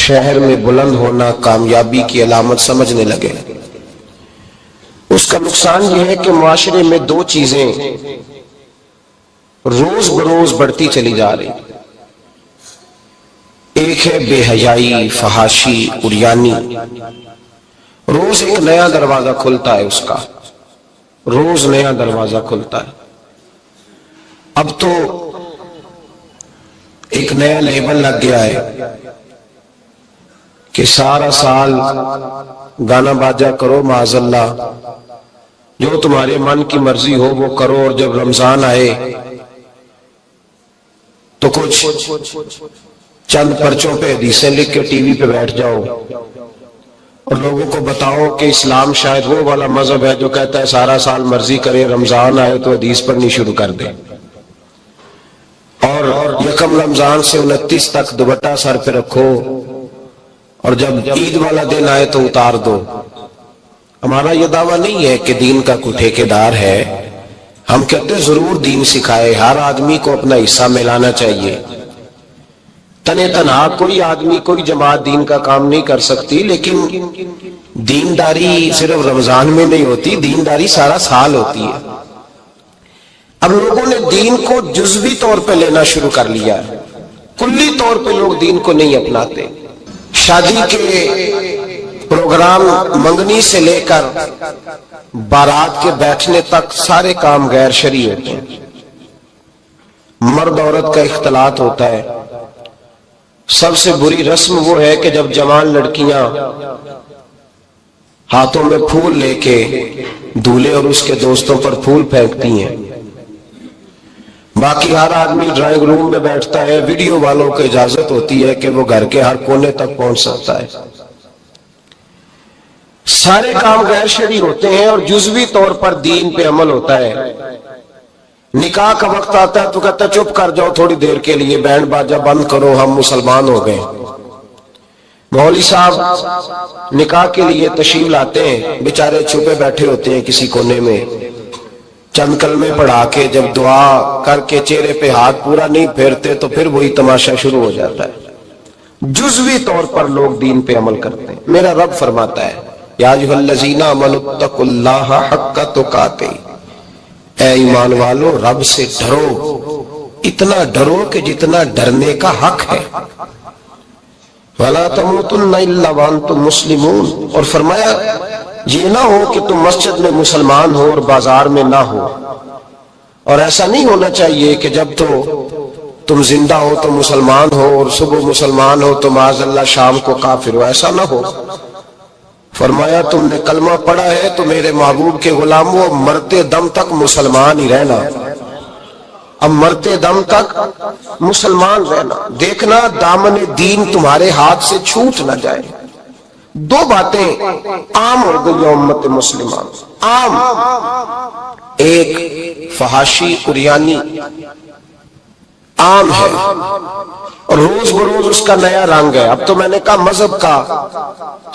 شہر میں بلند ہونا کامیابی کی علامت سمجھنے لگے۔ اس کا نقصان یہ ہے کہ معاشرے میں دو چیزیں روز بروز بڑھتی چلی جا رہی، ایک ہے بے حیائی، فحاشی، عریانی۔ روز ایک نیا دروازہ کھلتا ہے اس کا، روز نیا دروازہ کھلتا ہے۔ اب تو ایک نیا لیبل لگ گیا ہے کہ سارا سال گانا باجا کرو، معاذ اللہ جو تمہارے من کی مرضی ہو وہ کرو، اور جب رمضان آئے تو کچھ چند پرچوں پہ حدیثیں لکھ کے ٹی وی پہ بیٹھ جاؤ اور لوگوں کو بتاؤ کہ اسلام شاید وہ والا مذہب ہے جو کہتا ہے سارا سال مرضی کرے، رمضان آئے تو حدیث پڑھنی شروع کر دے، اور یکم رمضان سے 29 تک دوپٹہ سر پہ رکھو، اور جب عید والا دن آئے تو اتار دو۔ ہمارا یہ دعویٰ نہیں ہے کہ دین کا کوئی ٹھیکیدار ہے، ہم کہتے ہیں ضرور دین سکھائے، ہر آدمی کو اپنا حصہ ملانا چاہیے۔ تنے تنہا کوئی آدمی کوئی جماعت دین کا کام نہیں کر سکتی، لیکن دینداری صرف رمضان میں نہیں ہوتی، دینداری سارا سال ہوتی ہے۔ اب لوگوں نے دین کو جزوی طور پہ لینا شروع کر لیا ہے، کلی طور پہ لوگ دین کو نہیں اپناتے۔ شادی کے پروگرام منگنی سے لے کر بارات کے بیٹھنے تک سارے کام غیر شرعی ہوتے ہیں۔ مرد عورت کا اختلاط ہوتا ہے۔ سب سے بری رسم وہ ہے کہ جب جوان لڑکیاں ہاتھوں میں پھول لے کے دولہے اور اس کے دوستوں پر پھول پھینکتی ہیں، باقی ہر آدمی ڈرائنگ روم میں بیٹھتا ہے، ویڈیو والوں کو اجازت ہوتی ہے کہ وہ گھر کے ہر کونے تک پہنچ سکتا ہے۔ سارے کام غیر شرعی ہوتے ہیں اور جزوی طور پر دین پہ عمل ہوتا ہے۔ نکاح کا وقت آتا ہے تو کہتا ہے چپ کر جاؤ تھوڑی دیر کے لیے، بینڈ باجا بند کرو، ہم مسلمان ہو گئے۔ مولوی صاحب نکاح کے لیے تشریف لاتے ہیں، بیچارے چھپے بیٹھے ہوتے ہیں کسی کونے میں، چند کلمے پڑھا کے جب دعا کر کے چہرے پہ ہاتھ پورا نہیں پھیرتے تو پھر وہی تماشا شروع ہو جاتا ہے۔ جزوی طور پر لوگ دین پہ عمل کرتے ہیں۔ میرا رب فرماتا ہے یا ایھا الذین آمنوا اتقوا اللہ حق تقاتہ، اے ایمان والو رب سے ڈرو، اتنا ڈرو کہ جتنا ڈرنے کا حق ہے۔ وَلَا تَمُوتُنَّ إِلَّا وَأَنْتُمْ مُسْلِمُونَ، اور فرمایا یہ نہ ہو کہ تم مسجد میں مسلمان ہو اور بازار میں نہ ہو، اور ایسا نہیں ہونا چاہیے کہ جب تو تم زندہ ہو تو مسلمان ہو اور صبح مسلمان ہو تو معاذ اللہ شام کو کافر ہو، ایسا نہ ہو۔ فرمایا تم نے کلمہ پڑھا ہے تو میرے محبوب کے غلاموں مرتے دم تک مسلمان ہی رہنا، اب مرتے دم تک مسلمان رہنا، دیکھنا دامن دین تمہارے ہاتھ سے چھوٹ نہ جائے۔ دو باتیں عام ہو گئی امت مسلمان، عام، ایک فحاشی عریانی عام ہے اور روز بروز اس کا نیا رنگ ہے۔ اب تو میں نے کہا مذہب کا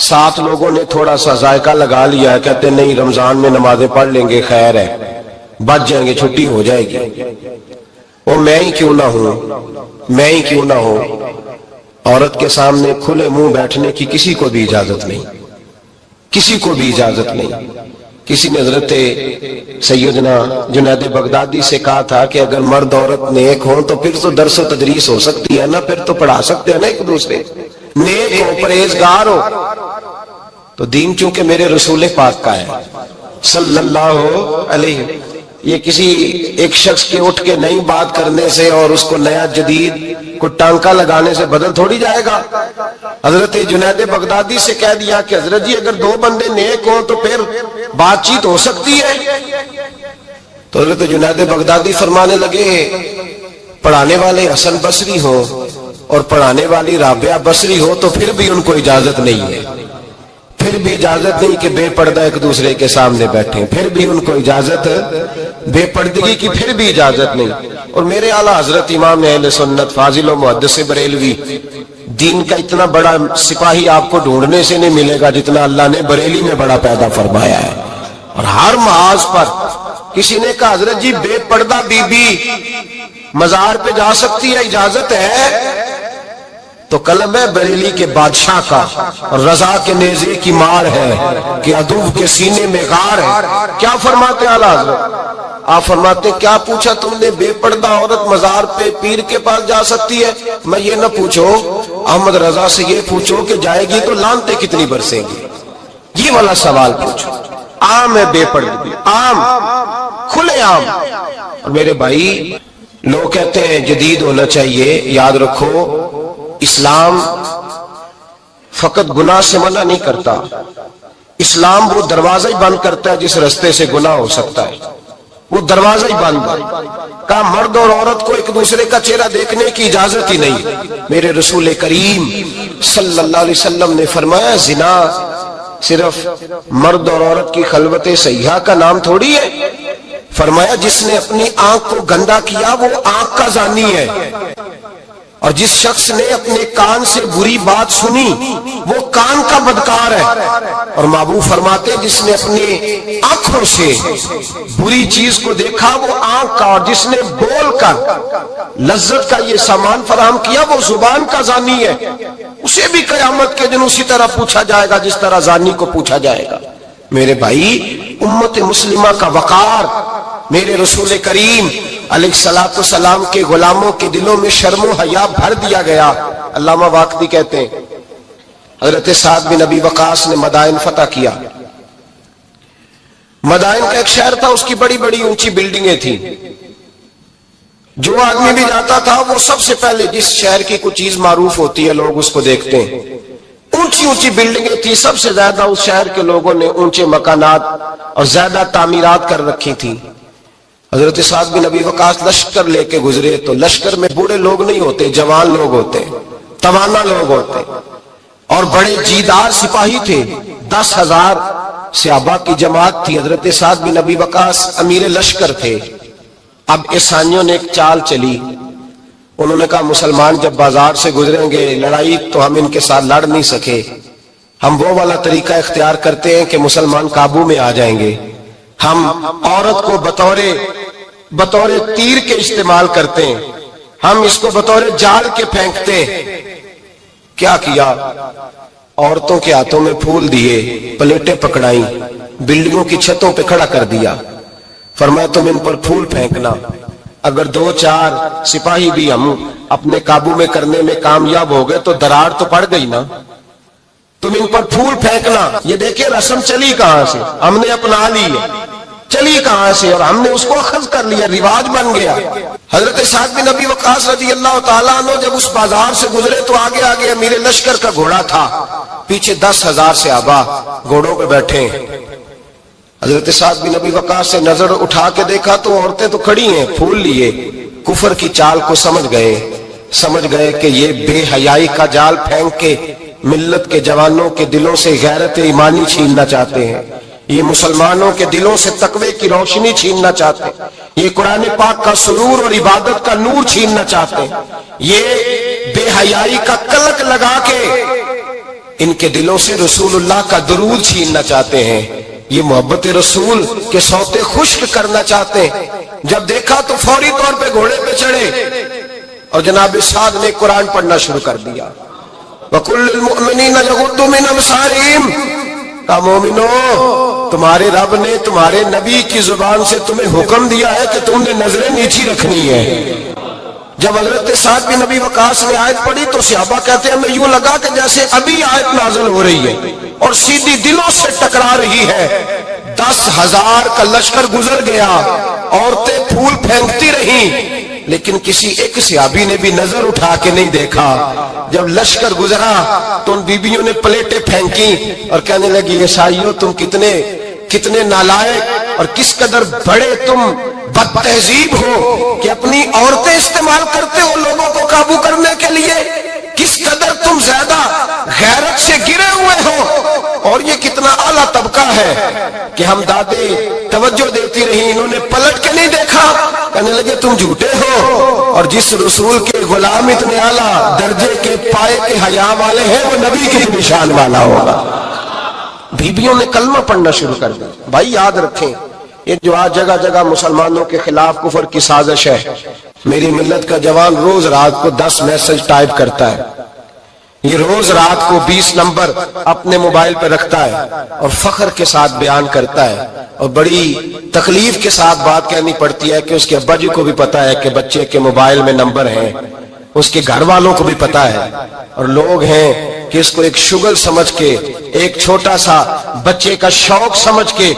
ساتھ لوگوں نے تھوڑا سا ذائقہ لگا لیا ہے، کہتے نہیں رمضان میں نمازیں پڑھ لیں گے، خیر ہے، بچ جائیں گے، چھٹی ہو جائے گی۔ وہ میں ہی کیوں نہ ہوں، میں ہی کیوں نہ ہوں، عورت کے سامنے کھلے منہ بیٹھنے کی کسی کو بھی اجازت نہیں، کسی کو بھی اجازت نہیں۔ کسی نے حضرت سیدنا جنید بغدادی سے کہا تھا کہ اگر مرد عورت نیک ہوں تو پھر تو درس و تدریس ہو سکتی ہے نا، پھر تو پڑھا سکتے ہیں نا ایک دوسرے، نیک ہو، پرہیزگار ہو۔ تو دین چونکہ میرے رسول پاک کا ہے صلی اللہ علیہ، یہ کسی ایک شخص کے اٹھ کے نئی بات کرنے سے اور اس کو نیا جدید کو ٹانکا لگانے سے بدل تھوڑی جائے گا۔ حضرت جنید بغدادی سے کہہ دیا کہ حضرت جی اگر دو بندے نیک ہوں تو پھر بات چیت ہو سکتی ہے۔ تو حضرت جنید بغدادی فرمانے لگے پڑھانے والے حسن بصری ہو اور پڑھانے والی رابعہ بصری ہو تو پھر بھی ان کو اجازت نہیں ہے، پھر بھی اجازت نہیں کہ بے پردہ ایک دوسرے کے سامنے بیٹھیں، پھر بھی ان کو اجازت، بے پردگی کی پھر بھی اجازت نہیں۔ اور میرے اعلیٰ حضرت امام اہل سنت فاضل و محدث بریلوی، دین کا اتنا بڑا سپاہی آپ کو ڈھونڈنے سے نہیں ملے گا جتنا اللہ نے بریلی میں بڑا پیدا فرمایا ہے۔ اور ہر محاذ پر کسی نے کہا حضرت جی بے پردہ بی بی مزار پہ جا سکتی ہے، اجازت ہے؟ تو قلم ہے بریلی کے بادشاہ کا، اور رضا کے نیزے کی مار ہے کہ عدو کے سینے میں غار ہے۔ کیا فرماتے اعلیٰ حضرت؟ آپ فرماتے کیا پوچھا تم نے، بے پردہ عورت مزار پہ پیر کے پاس جا سکتی ہے؟ میں یہ نہ پوچھو، احمد رضا سے یہ پوچھو کہ جائے گی تو لانتے کتنی برسیں گی، یہ والا سوال پوچھو۔ عام ہے بے پردگی، عام، کھلے عام۔ اور میرے بھائی لوگ کہتے ہیں جدید ہونا چاہیے، یاد رکھو اسلام فقط گناہ سے منع نہیں کرتا، اسلام وہ دروازہ ہی بند کرتا ہے جس رستے سے گناہ ہو سکتا ہے، وہ دروازہ ہی بند ہے۔ کہا مرد اور عورت کو ایک دوسرے کا چہرہ دیکھنے کی اجازت ہی نہیں۔ میرے رسول کریم صلی اللہ علیہ وسلم نے فرمایا زنا صرف مرد اور عورت کی خلوت صحیحہ کا نام تھوڑی ہے، فرمایا جس نے اپنی آنکھ کو گندا کیا وہ آنکھ کا زانی ہے، اور جس شخص نے اپنے کان سے بری بات سنی وہ کان کا بدکار ہے، اور محبوب فرماتے جس نے اپنی آنکھوں سے بری چیز کو دیکھا وہ آنکھ کا، اور جس نے بول کر لذت کا یہ سامان فراہم کیا وہ زبان کا زانی ہے، اسے بھی قیامت کے دن اسی طرح پوچھا جائے گا جس طرح زانی کو پوچھا جائے گا۔ میرے بھائی امت مسلمہ کا وقار، میرے رسول کریم علیہ الصلوۃ والسلام کے غلاموں کے دلوں میں شرم و حیا بھر دیا گیا۔ علامہ واقدی کہتے ہیں حضرت سعد بن ابی وقاص نے مدائن فتح کیا۔ مدائن کا ایک شہر تھا، اس کی بڑی بڑی اونچی بلڈنگیں تھیں، جو آدمی بھی جاتا تھا وہ سب سے پہلے جس شہر کی کوئی چیز معروف ہوتی ہے لوگ اس کو دیکھتے ہیں، اونچی اونچی بلڈنگیں تھی، سب سے زیادہ اس شہر کے لوگوں نے اونچے مکانات اور زیادہ تعمیرات کر رکھی تھی۔ حضرت سعد بن ابی وقاص لشکر لے کے گزرے تو لشکر میں بوڑھے لوگ نہیں ہوتے، جوان لوگ ہوتے، توانا لوگ ہوتے، اور بڑے جیدار سپاہی تھے، 10,000 صحابہ کی جماعت تھی۔ حضرت سعد بن ابی وقاص امیر لشکر تھے۔ اب عیسائیوں نے ایک چال چلی، انہوں نے کہا مسلمان جب بازار سے گزریں گے لڑائی تو ہم ان کے ساتھ لڑ نہیں سکے، ہم وہ والا طریقہ اختیار کرتے ہیں کہ مسلمان قابو میں آ جائیں گے، ہم عورت کو بطور تیر کے استعمال کرتے ہیں، ہم اس کو بطور جال کے پھینکتے ہیں۔ کیا کیا؟ عورتوں کے ہاتھوں میں پھول دیے، پلیٹیں پکڑائیں، بلڈنگوں کی چھتوں پہ کھڑا کر دیا، فرمایا تم ان پر پھول پھینکنا، اگر 2-4 سپاہی بھی ہم اپنے قابو میں کرنے میں کامیاب ہو گئے تو درار تو پڑ گئی نا، تم ان پر پھول پھینکنا۔ یہ دیکھیں رسم چلی کہاں سے، ہم نے اپنا لی ہے، چلی کہاں سے اور ہم نے اس کو اخذ کر لیا، رواج بن گیا۔ حضرت سعد بن ابی وقاص رضی اللہ تعالیٰ عنہ جب اس بازار سے گزرے تو آگے آگے امیر لشکر کا گھوڑا تھا، پیچھے 10,000 صحابہ گھوڑوں پہ بیٹھے ہیں۔ حضرت سعد بن ابی وقاص سے نظر اٹھا کے دیکھا تو عورتیں تو کھڑی ہیں، پھول لیے، کفر کی چال کو سمجھ گئے کہ یہ بے حیائی کا جال پھینک کے ملت کے جوانوں کے دلوں سے غیرت ایمانی چھیننا چاہتے ہیں، یہ مسلمانوں کے دلوں سے تقوی کی روشنی چھیننا چاہتے ہیں، یہ قرآن پاک کا سرور اور عبادت کا نور چھیننا چاہتے ہیں، یہ بے حیائی کا کلک لگا کے ان کے دلوں سے رسول اللہ کا درود چھیننا چاہتے ہیں، یہ محبت رسول کے سوتے خشک کرنا چاہتے ہیں۔ جب دیکھا تو فوری طور پہ گھوڑے پہ چڑھے اور جناب سعد نے قرآن پڑھنا شروع کر دیا، وَقُلْ لِلْمُؤْمِنِينَ يَغُضُّوا مِنْ أَبْصَارِهِمْ، کہا مومنو تمہارے رب نے تمہارے نبی کی زبان سے تمہیں حکم دیا ہے کہ تم نے نظریں نیچی رکھنی ہے۔ جب حضرت سعد بن ابی وقاص نے آیت پڑھی تو صحابہ کہتے ہیں ہمیں یوں لگا کہ جیسے ابھی آیت نازل ہو رہی ہے اور سیدھی دلوں سے ٹکرا رہی ہے۔ 10,000 کا لشکر گزر گیا، عورتیں پھول پھینکتی رہیں، لیکن کسی ایک صحابی نے بھی نظر اٹھا کے نہیں دیکھا۔ جب لشکر گزرا تو ان بیبیوں نے پلیٹیں پھینکی اور کہنے لگی عیسائیوں تم کتنے نالائق اور کس قدر بڑے تم بد تہذیب ہو کہ اپنی عورتیں استعمال کرتے ہو لوگوں کو قابو کرنے کے لیے، کس قدر تم زیادہ غیرت سے گرے ہوئے ہو، اور یہ کتنا اعلیٰ طبقہ ہے کہ ہم دادے توجہ دیتی رہی، انہوں نے پلٹ کے نہیں دیکھا، کہنے لگے تم جھوٹے ہو، اور جس رسول کے غلام اتنے اعلیٰ درجے کے پائے کے حیا والے ہیں وہ نبی کی نشان والا ہوگا۔ بیبیوں نے کلمہ پڑھنا شروع کر دیا۔ بھائی یاد رکھیں یہ جو آج جگہ جگہ مسلمانوں کے خلاف کفر کی سازش ہے، میری ملت کا جوان روز رات کو 10 میسج ٹائپ کرتا ہے، یہ روز رات کو 20 نمبر اپنے موبائل پہ رکھتا ہے اور فخر کے ساتھ بیان کرتا ہے، اور بڑی تکلیف کے ساتھ بات کہنی پڑتی ہے کہ اس کے ابا جی کو بھی پتا ہے کہ بچے کے موبائل میں نمبر ہیں، اس کے گھر والوں کو بھی پتا ہے، اور لوگ ہیں کہ اس کو ایک شغل سمجھ کے، ایک چھوٹا سا بچے کا شوق سمجھ کے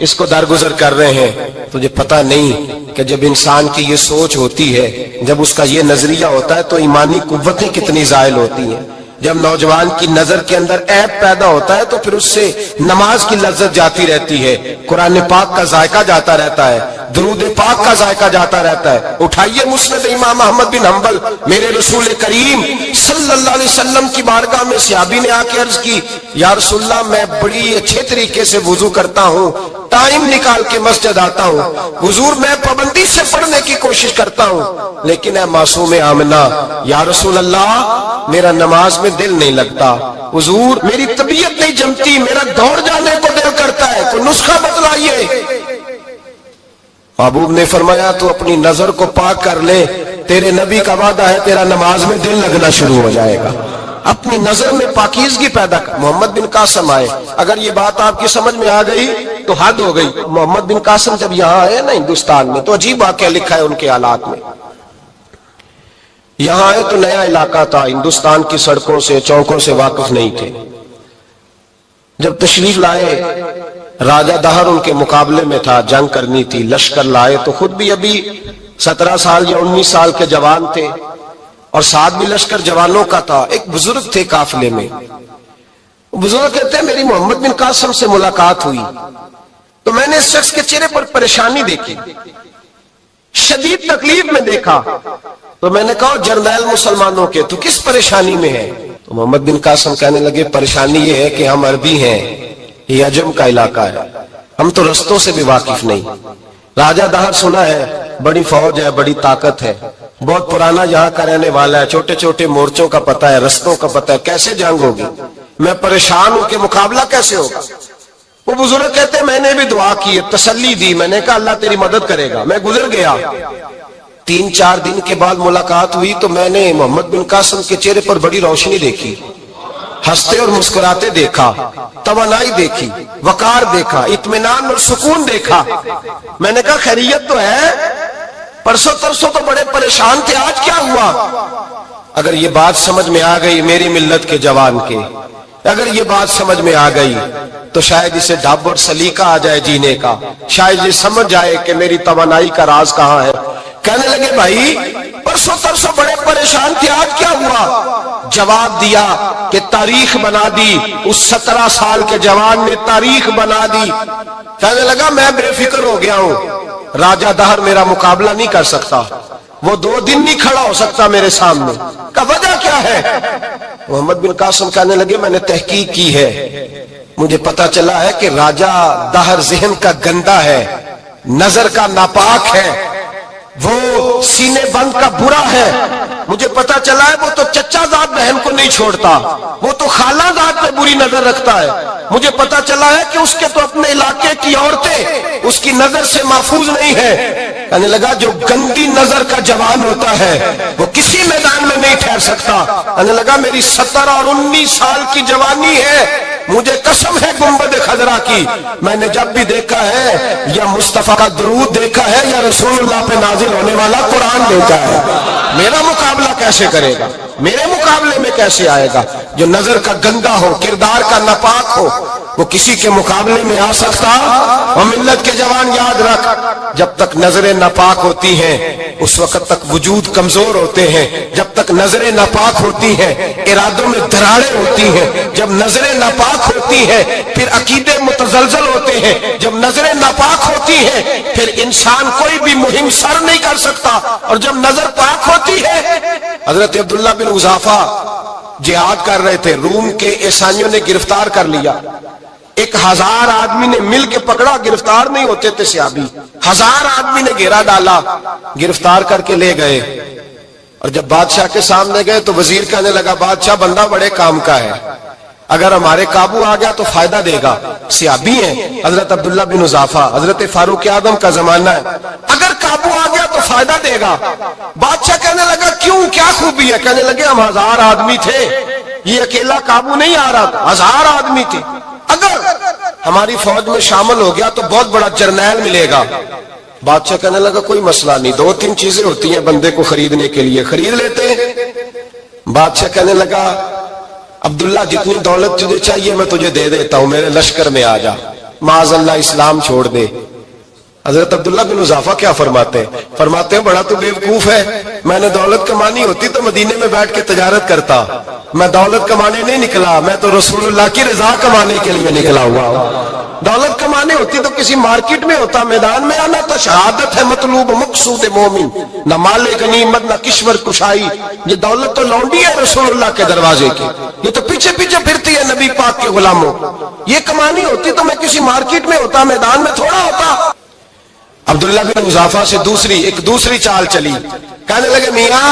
اس کو درگزر کر رہے ہیں۔ تجھے پتا نہیں کہ جب انسان کی یہ سوچ ہوتی ہے، جب اس کا یہ نظریہ ہوتا ہے تو ایمانی قوتیں کتنی زائل ہوتی ہیں۔ جب نوجوان کی نظر کے اندر عیب پیدا ہوتا ہے تو پھر اس سے نماز کی لذت جاتی رہتی ہے، قرآن پاک کا ذائقہ جاتا رہتا ہے، درود پاک کا ذائقہ جاتا رہتا ہے۔ اٹھائیے مسند امام احمد بن حنبل، میرے رسول کریم صلی اللہ علیہ وسلم کی بارگاہ میں صحابی نے آ کے عرض کی، یا رسول اللہ میں بڑی اچھے طریقے سے وضو کرتا ہوں، ٹائم نکال کے مسجد آتا ہوں، حضور میں پابندی سے پڑھنے کی کوشش کرتا ہوں، لیکن اے معصوم آمنہ، یا رسول اللہ میرا نماز میں دل نہیں لگتا، حضور میری طبیعت نہیں جمتی، میرا دوڑ جانے کو دل کرتا ہے، کوئی نسخہ بتلائیے۔ محبوب نے فرمایا تو اپنی نظر کو پاک کر لے، تیرے نبی کا وعدہ ہے تیرا نماز میں دل لگنا شروع ہو جائے گا۔ اپنی نظر میں پاکیزگی پیدا کر۔ محمد بن قاسم آئے، اگر یہ بات آپ کی سمجھ میں آ گئی تو حد ہو گئی۔ محمد بن قاسم جب یہاں آئے نا ہندوستان میں، تو عجیب واقعہ لکھا ہے ان کے حالات میں۔ یہاں آئے تو نیا علاقہ تھا، ہندوستان کی سڑکوں سے چوکوں سے واقف نہیں تھے۔ جب تشریف لائے، راجہ دہر ان کے مقابلے میں تھا، جنگ کرنی تھی، لشکر لائے تو خود بھی ابھی 17 سال یا 19 سال کے جوان تھے، اور ساتھ بھی لشکر جوانوں کا تھا۔ ایک بزرگ تھے قافلے میں، بزرگ کہتے ہیں میری محمد بن قاسم سے ملاقات ہوئی تو میں نے اس شخص کے چہرے پر پریشانی دیکھی، شدید تکلیف میں دیکھا، تو میں نے کہا جرنیل مسلمانوں کے تو کس پریشانی میں ہے؟ تو محمد بن قاسم کہنے لگے پریشانی یہ ہے کہ ہم عربی ہیں، یہ عجم کا علاقہ ہے، ہم تو رستوں سے بھی واقف نہیں۔ راجہ دہر سنا ہے، بڑی فوج ہے، بڑی طاقت ہے، بہت پرانا یہاں کا رہنے والا ہے، چھوٹے چھوٹے مورچوں کا پتہ ہے، رستوں کا پتہ ہے، کیسے جنگ ہوگی؟ میں پریشان ہوں کہ مقابلہ کیسے ہوگا؟ وہ بزرگ کہتے ہیں میں نے بھی دعا کی، تسلی دی، میں نے کہا اللہ تیری مدد کرے گا۔ میں گزر گیا، 3-4 دن کے بعد ملاقات ہوئی تو میں نے محمد بن قاسم کے چہرے پر بڑی روشنی دیکھی، ہنستے اور مسکراتے دیکھا، توانائی دیکھی، وقار دیکھا، اطمینان اور سکون دیکھا۔ میں نے کہا خیریت تو ہے، پرسوں ترسوں تو بڑے پریشان تھے، آج کیا ہوا؟ اگر یہ بات سمجھ میں آ گئی میری ملت کے جوان کے، اگر یہ بات سمجھ میں آ گئی تو شاید اسے ڈھب اور سلیقہ آ جائے جینے کا، شاید یہ سمجھ جائے کہ میری توانائی کا راز کہاں ہے۔ کہنے لگے بھائی پرسوں ترسوں بڑے پریشان تھے، آج کیا ہوا؟ جواب دیا کہ تاریخ بنا دی، اس 17 سال کے جوان نے تاریخ بنا دی۔ کہنے لگا میں بے فکر ہو گیا ہوں، راجہ دہر میرا مقابلہ نہیں کر سکتا، وہ 2 دن نہیں کھڑا ہو سکتا میرے سامنے۔ کا وجہ کیا ہے؟ محمد بن قاسم کہنے لگے میں نے تحقیق کی ہے، مجھے پتا چلا ہے کہ راجہ دہر ذہن کا گندا ہے، نظر کا ناپاک ہے، وہ سینے بند کا برا ہے۔ مجھے پتا چلا ہے وہ تو چچا زاد بہن کو نہیں چھوڑتا، وہ تو خالہ زاد پہ بری نظر رکھتا ہے۔ مجھے پتا چلا ہے کہ اس کے تو اپنے علاقے کی عورتیں اس کی نظر سے محفوظ نہیں ہے۔ کہنے لگا جو گندی نظر کا جوان ہوتا ہے وہ کسی میدان میں نہیں ٹھہر سکتا۔ کہنے لگا میری 17 اور 19 سال کی جوانی ہے، مجھے قسم ہے گنبد خضرا کی، میں نے جب بھی دیکھا ہے یا مصطفیٰ کا درود دیکھا ہے یا رسول اللہ پہ نازل ہونے والا قرآن دیکھا ہے۔ میرا مقابلہ کیسے کرے گا؟ میرے مقابلے میں کیسے آئے گا؟ جو نظر کا گندا ہو، کردار کا ناپاک ہو، وہ کسی کے مقابلے میں آ سکتا؟ اور ملت کے جوان یاد رکھ، جب تک نظریں ناپاک ہوتی ہیں اس وقت تک وجود کمزور ہوتے ہیں، جب تک نظریں ناپاک ہوتی ہیں ارادوں میں دراڑیں ہوتی ہیں، جب نظریں ناپاک ہوتی ہیں پھر عقیدے متزلزل ہوتے ہیں، جب نظریں ناپاک ہوتی ہیں پھر انسان کوئی بھی مہم سر نہیں کر سکتا، اور جب نظر پاک ہوتی ہے۔ حضرت عبداللہ بن حذافہ جہاد کر رہے تھے، روم کے عیسائیوں نے گرفتار کر لیا، 1000 آدمی نے مل کے پکڑا، گرفتار نہیں ہوتے تھے صحابی، 1000 آدمی نے گھیرا ڈالا، گرفتار کر کے لے گئے۔ اور جب بادشاہ کے سامنے گئے تو وزیر کہنے لگا بادشاہ بندہ بڑے کام کا ہے، اگر ہمارے قابو آ گیا تو فائدہ دے گا، صحابی ہیں حضرت عبداللہ بن حذافہ، حضرت فاروق اعظم کا زمانہ ہے، اگر قابو آ گیا تو فائدہ دے گا۔ بادشاہ کہنے لگا کیوں، کیا خوبی ہے؟ کہنے لگے ہم 1000 آدمی تھے، یہ اکیلا قابو نہیں آ رہا تھا، 1000 آدمی تھے. اگر ہماری فوج میں شامل ہو گیا تو بہت بڑا جرنیل ملے گا. بادشاہ کہنے لگا کوئی مسئلہ نہیں، 2-3 چیزیں ہوتی ہیں بندے کو خریدنے کے لیے، خرید لیتے ہیں. بادشاہ کہنے لگا عبداللہ جتنی دولت تجھے چاہیے میں تجھے دے دیتا ہوں، میرے لشکر میں آ جا، معاذ اللہ اسلام چھوڑ دے. حضرت عبداللہ بن حذافہ کیا فرماتے ہیں بڑا تو بیوقوف ہے، میں نے دولت کمانی ہوتی تو مدینے میں بیٹھ کے تجارت کرتا. میں دولت کمانے نہیں نکلا، میں تو رسول اللہ کی رضا کمانے کے لیے نکلا ہوا ہوں. دولت کمانے ہوتی تو کسی مارکیٹ میں ہوتا، میدان میں آنا تو شہادت ہے مطلوب مقصود مومن، نہ مال غنیمت نہ کشور کشائی. یہ دولت تو لونڈی ہے رسول اللہ کے دروازے کی، یہ تو پیچھے پیچھے پھرتی ہے نبی پاک کے غلاموں. یہ کمانی ہوتی تو میں کسی مارکیٹ میں ہوتا، میدان میں تھوڑا ہوتا. عبداللہ بن حذافہ سے دوسری چال چلی. کہنے لگے میاں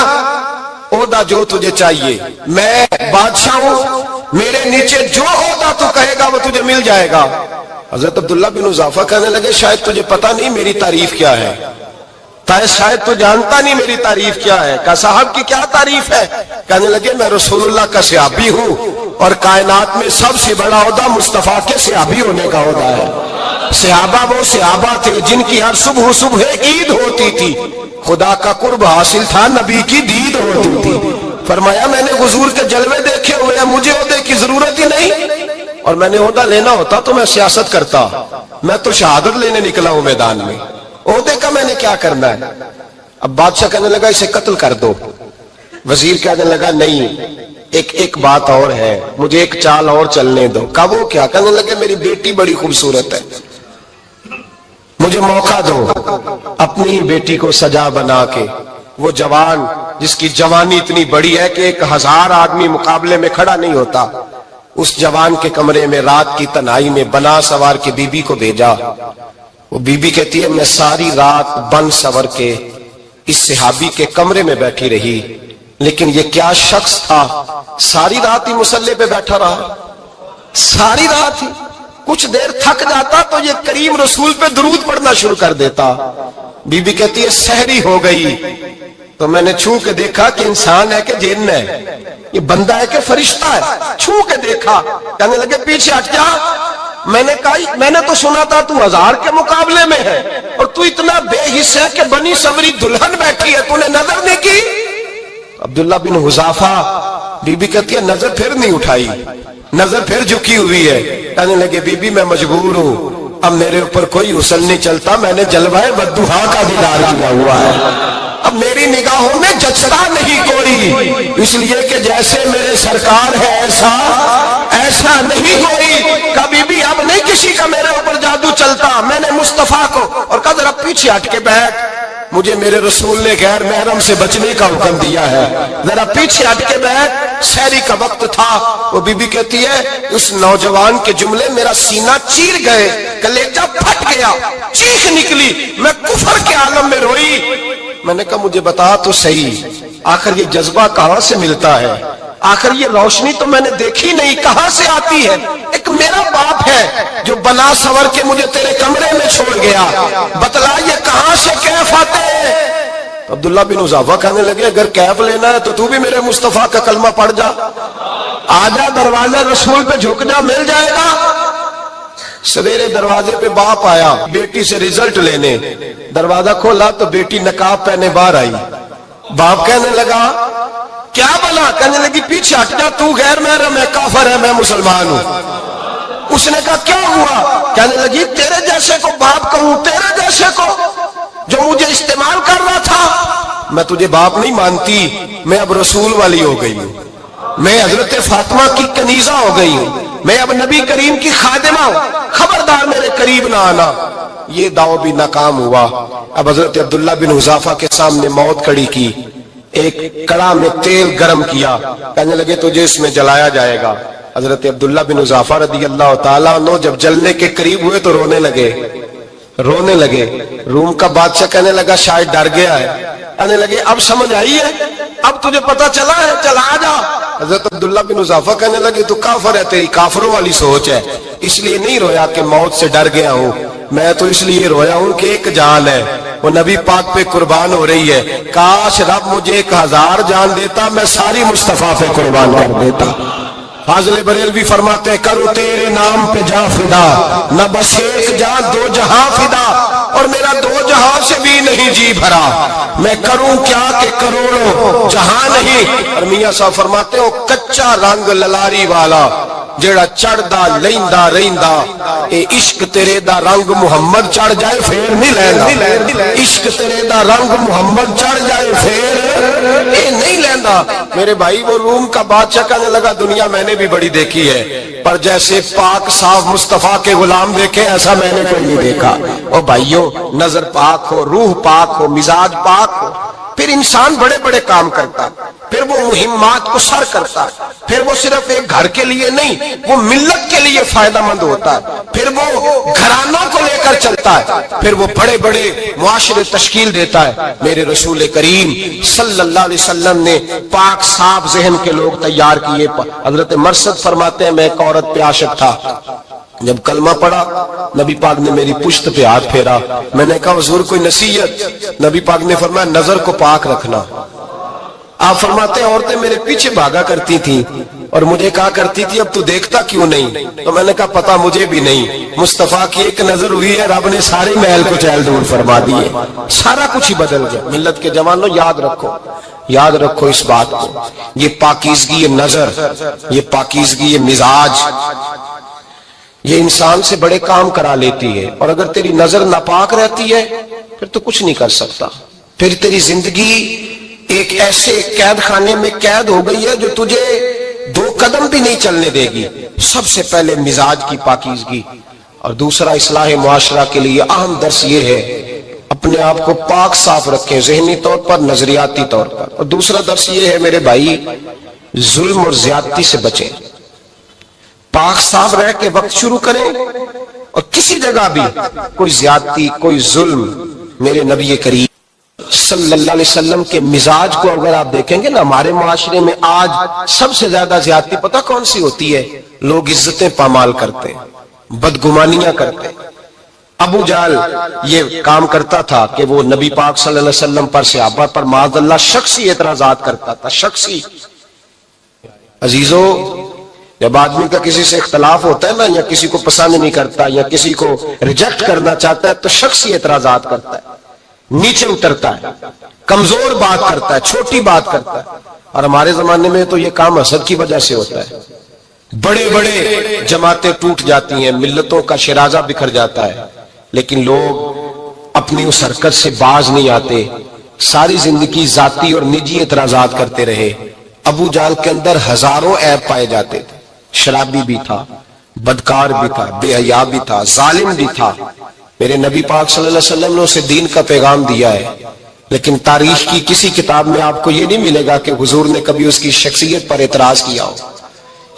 عہدہ جو تجھے چاہیے، میں بادشاہ ہوں، میرے نیچے جو عہدہ تو کہے گا وہ تجھے مل جائے گا. حضرت عبداللہ بن حذافہ کہنے لگے شاید تجھے پتہ نہیں میری تعریف کیا ہے، شاید تو جانتا نہیں میری تعریف کیا ہے. کہا صاحب کی کیا تعریف ہے؟ کہنے لگے میں رسول اللہ کا صحابی ہوں اور کائنات میں سب سے بڑا عہدہ مصطفیٰ کے صحابی ہونے کا عہدہ ہے. صحابہ وہ صحابہ تھے جن کی ہر صبح عید ہوتی تھی، خدا کا قرب حاصل تھا، نبی کی دید ہوتی تھی. فرمایا میں نے حضور کے جلوے دیکھے ہوئے ہیں، مجھے عہدے کی ضرورت ہی نہیں، اور میں نے عہدہ لینا ہوتا تو میں سیاست کرتا، میں تو شہادت لینے نکلا ہوں میدان میں، عہدے کا میں نے کیا کرنا ہے. اب بادشاہ کہنے لگا اسے قتل کر دو. وزیر کہنے لگا نہیں، ایک بات اور ہے، مجھے ایک چال اور چلنے دو. کہا وہ کیا؟ کہنے لگے میری بیٹی بڑی خوبصورت ہے، مجھے موقع دو اپنی بیٹی کو سجا بنا کے. وہ جوان جس کی جوانی اتنی بڑی ہے کہ 1000 آدمی مقابلے میں کھڑا نہیں ہوتا، اس جوان کے کمرے میں رات کی تنہائی میں بنا سوار کے بی بی کو بھیجا. وہ بی بی کہتی ہے میں ساری رات بن سور کے اس صحابی کے کمرے میں بیٹھی رہی، لیکن یہ کیا شخص تھا، ساری رات ہی مسلح پہ بیٹھا رہا، ساری رات ہی. کچھ دیر تھک جاتا تو یہ کریم رسول پہ درود پڑھنا شروع کر دیتا. بی بی کہتی ہے سحری ہو گئی تو میں نے چھو کے دیکھا کہ انسان ہے کہ جن ہے، یہ بندہ ہے کہ فرشتہ ہے. چھو کے دیکھا، کہنے لگے پیچھے ہٹ جا. میں نے کہا میں نے تو سنا تھا تو 1000 کے مقابلے میں ہے اور تو اتنا بے حس ہے کہ بنی سوری دلہن بیٹھی ہے، تو نے نظر نہیں کی. عبداللہ بن حذافہ، بی بی کہتی ہے نظر پھر نہیں اٹھائی، نظر پھر جھکی ہوئی ہے. کہنے لگے بی بی میں مجبور ہوں، اب میرے اوپر کوئی غسل نہیں چلتا، میں نے جلوہ بدوحا کا دیدار کیا ہوا ہے، اب میری نگاہوں میں جچتا نہیں کوئی، اس لیے کہ جیسے میرے سرکار ہے ایسا نہیں کوئی. کبھی بھی اب نہیں کسی کا میرے اوپر جادو چلتا. میں نے مصطفیٰ کو اور کہا ذرا پیچھے ہٹ کے بیٹھ، مجھے میرے رسول نے غیر محرم سے بچنے کا حکم دیا ہے، ذرا پیچھے ہٹ کے بیٹھ. سحری کا وقت تھا. وہ بی بی کہتی ہے اس نوجوان کے جملے میرا سینہ چیر گئے، کلیجہ پھٹ گیا، چیخ نکلی، میں کفر کے عالم میں روئی. میں نے کہا مجھے بتا تو صحیح، آخر یہ جذبہ کہاں سے ملتا ہے، آخر یہ روشنی تو میں نے دیکھی نہیں، کہاں سے آتی ہے؟ ایک میرا باپ ہے جو بنا سور کے مجھے تیرے کمرے میں چھوڑ گیا، بتلا یہ کہاں سے کیف آتے ہیں؟ عبداللہ بن حذافہ کہنے لگے اگر کیف لینا ہے تو بھی میرے مصطفیٰ کا کلمہ پڑھ جا، آجا دروازے رسول پہ جھک جا، مل جائے گا. سویرے دروازے پہ باپ آیا بیٹی سے رزلٹ لینے، دروازہ کھولا تو بیٹی نقاب پہنے باہر آئی. باپ کہنے لگا کیا بنا؟ کہنے لگی پیچھے ہٹ جا، تو غیر محرم ہے، کافر ہے، میں مسلمان ہوں. اس نے کہا کیا ہوا؟ کہنے لگی تیرے جیسے کو باپ کہوں، تیرے جیسے کو جو مجھے استعمال کر رہا تھا. میں تجھے باپ نہیں مانتی، میں اب رسول والی ہو گئی ہوں، میں حضرت فاطمہ کی کنیزہ ہو گئی ہوں، میں اب نبی کریم کی خادمہ ہوں، خبردار میرے قریب نہ آنا. یہ دعوی بھی ناکام ہوا. اب حضرت عبداللہ بن حذافہ کے سامنے موت کھڑی کی، ایک کڑا میں تیل گرم کیا، کہنے لگے تجھے اس میں جلایا جائے گا. حضرت عبداللہ بن حذافہ رضی اللہ تعالیٰ عنہ جب جلنے کے قریب ہوئے تو رونے لگے. روم کا بادشاہ کہنے لگا شاید ڈر گیا ہے. کہنے لگے اب سمجھ آئی ہے، اب تجھے پتا چلا ہے، چلا آ جا. حضرت عبداللہ بن حذافہ کہنے لگے تو کافر ہے، تیری کافروں والی سوچ ہے. اس لیے نہیں رویا کہ موت سے ڈر گیا ہوں، میں تو اس لیے رویا ہوں کہ ایک جان ہے، وہ نبی پاک پہ قربان ہو رہی ہے. کاش رب مجھے 1000 جان دیتا، میں ساری مصطفیٰ پہ قربان کر دیتا. فاضل بریلوی فرماتے ہیں کرو تیرے نام پہ جاں فدا، نہ بس ایک جاں 2 جہاں فدا، اور میرا 2 جہاں سے بھی نہیں جی بھرا، میں کروں کیا کہ کروڑوں جہاں نہیں. اور میاں صاحب فرماتے ہو کچا رنگ للاری والا جیڑا چڑھدا لیندا رہندا، اے عشق تیرے دا رنگ محمد چڑھ جائے پھر نہیں لیندا، عشق تیرے دا رنگ محمد چڑھ جائے پھر اے نہیں لیندا. میرے بھائی وہ روم کا بادشاہ کہنے لگا دنیا میں نے بھی بڑی دیکھی ہے، پر جیسے پاک صاف مصطفیٰ کے غلام دیکھے ایسا میں نے کوئی نہیں دیکھا. او بھائیو، نظر پاک ہو، روح پاک ہو، مزاج پاک ہو، پھر انسان بڑے بڑے کام کرتا، پھر وہ مہمات کو سر کرتا، پھر وہ صرف ایک گھر کے لیے نہیں، وہ ملت کے لیے فائدہ مند ہوتا ہے، پھر وہ گھرانوں کو لے کر چلتا ہے، پھر وہ بڑے بڑے معاشرے تشکیل دیتا ہے. میرے رسول کریم صلی اللہ علیہ وسلم نے پاک صاف ذہن کے لوگ تیار کیے. حضرت مرثد فرماتے ہیں میں ایک عورت پہ عاشق تھا، جب کلمہ پڑھا نبی پاک نے میری پشت پہ ہاتھ پھیرا، میں نے کہا حضور کوئی نصیحت؟ نبی پاک نے فرمایا نظر کو پاک رکھنا. آپ فرماتے ہیں عورتیں میرے پیچھے بھاگا کرتی تھیں اور مجھے کہا کرتی تھی اب تو دیکھتا کیوں نہیں؟ تو میں نے کہا پتا مجھے بھی نہیں، مصطفیٰ کی ایک نظر ہوئی ہے رب نے سارے محل کو چہل دور فرما دیے، سارا کچھ ہی بدل گیا. ملت کے جوانوں یاد رکھو اس بات کو، یہ پاکیزگی یہ نظر، یہ پاکیزگی یہ مزاج، یہ انسان سے بڑے کام کرا لیتی ہے. اور اگر تیری نظر ناپاک رہتی ہے پھر تو کچھ نہیں کر سکتا، پھر تیری زندگی ایک ایسے قید خانے میں قید ہو گئی ہے جو تجھے 2 قدم بھی نہیں چلنے دے گی. سب سے پہلے مزاج کی پاکیزگی، اور دوسرا اصلاح معاشرہ کے لیے اہم درس یہ ہے اپنے آپ کو پاک صاف رکھیں، ذہنی طور پر، نظریاتی طور پر. اور دوسرا درس یہ ہے میرے بھائی ظلم اور زیادتی سے بچیں. پاک صاف رہ کے وقت شروع کریں، اور کسی جگہ بھی کوئی زیادتی کوئی ظلم، میرے نبی کریم صلی اللہ علیہ وسلم کے مزاج کو اگر آپ دیکھیں گے نا، ہمارے معاشرے میں آج سب سے زیادہ زیادتی پتہ کون سی ہوتی ہے؟ لوگ عزتیں پامال کرتے، بدگمانیاں کرتے. ابو جہل یہ کام کرتا تھا کہ وہ نبی پاک صلی اللہ علیہ وسلم پر، صحابہ پر معاذ اللہ شخصی اعتراضات کرتا تھا. شخصی عزیزو، جب آدمی کا کسی سے اختلاف ہوتا ہے نا، یا کسی کو پسند نہیں کرتا یا کسی کو ریجیکٹ کرنا چاہتا ہے تو شخصی اعتراضات کرتا ہے، نیچے اترتا ہے، کمزور بات کرتا ہے، چھوٹی بات کرتا ہے. اور ہمارے زمانے میں تو یہ کام حسد کی وجہ سے ہوتا ہے. بڑے بڑے جماعتیں ٹوٹ جاتی ہیں، ملتوں کا شرازہ بکھر جاتا ہے، لیکن لوگ اپنی اس حرکت سے باز نہیں آتے، ساری زندگی ذاتی اور نجی اعتراضات کرتے رہے. ابو جہل کے اندر ہزاروں عیب پائے جاتے تھے، شرابی بھی تھا، بدکار بھی تھا، بے حیا بھی تھا، ظالم بھی تھا. میرے نبی پاک صلی اللہ علیہ وسلم نے اسے دین کا پیغام دیا ہے، لیکن تاریخ کی کسی کتاب میں آپ کو یہ نہیں ملے گا کہ حضور نے کبھی اس کی شخصیت پر اعتراض کیا ہو.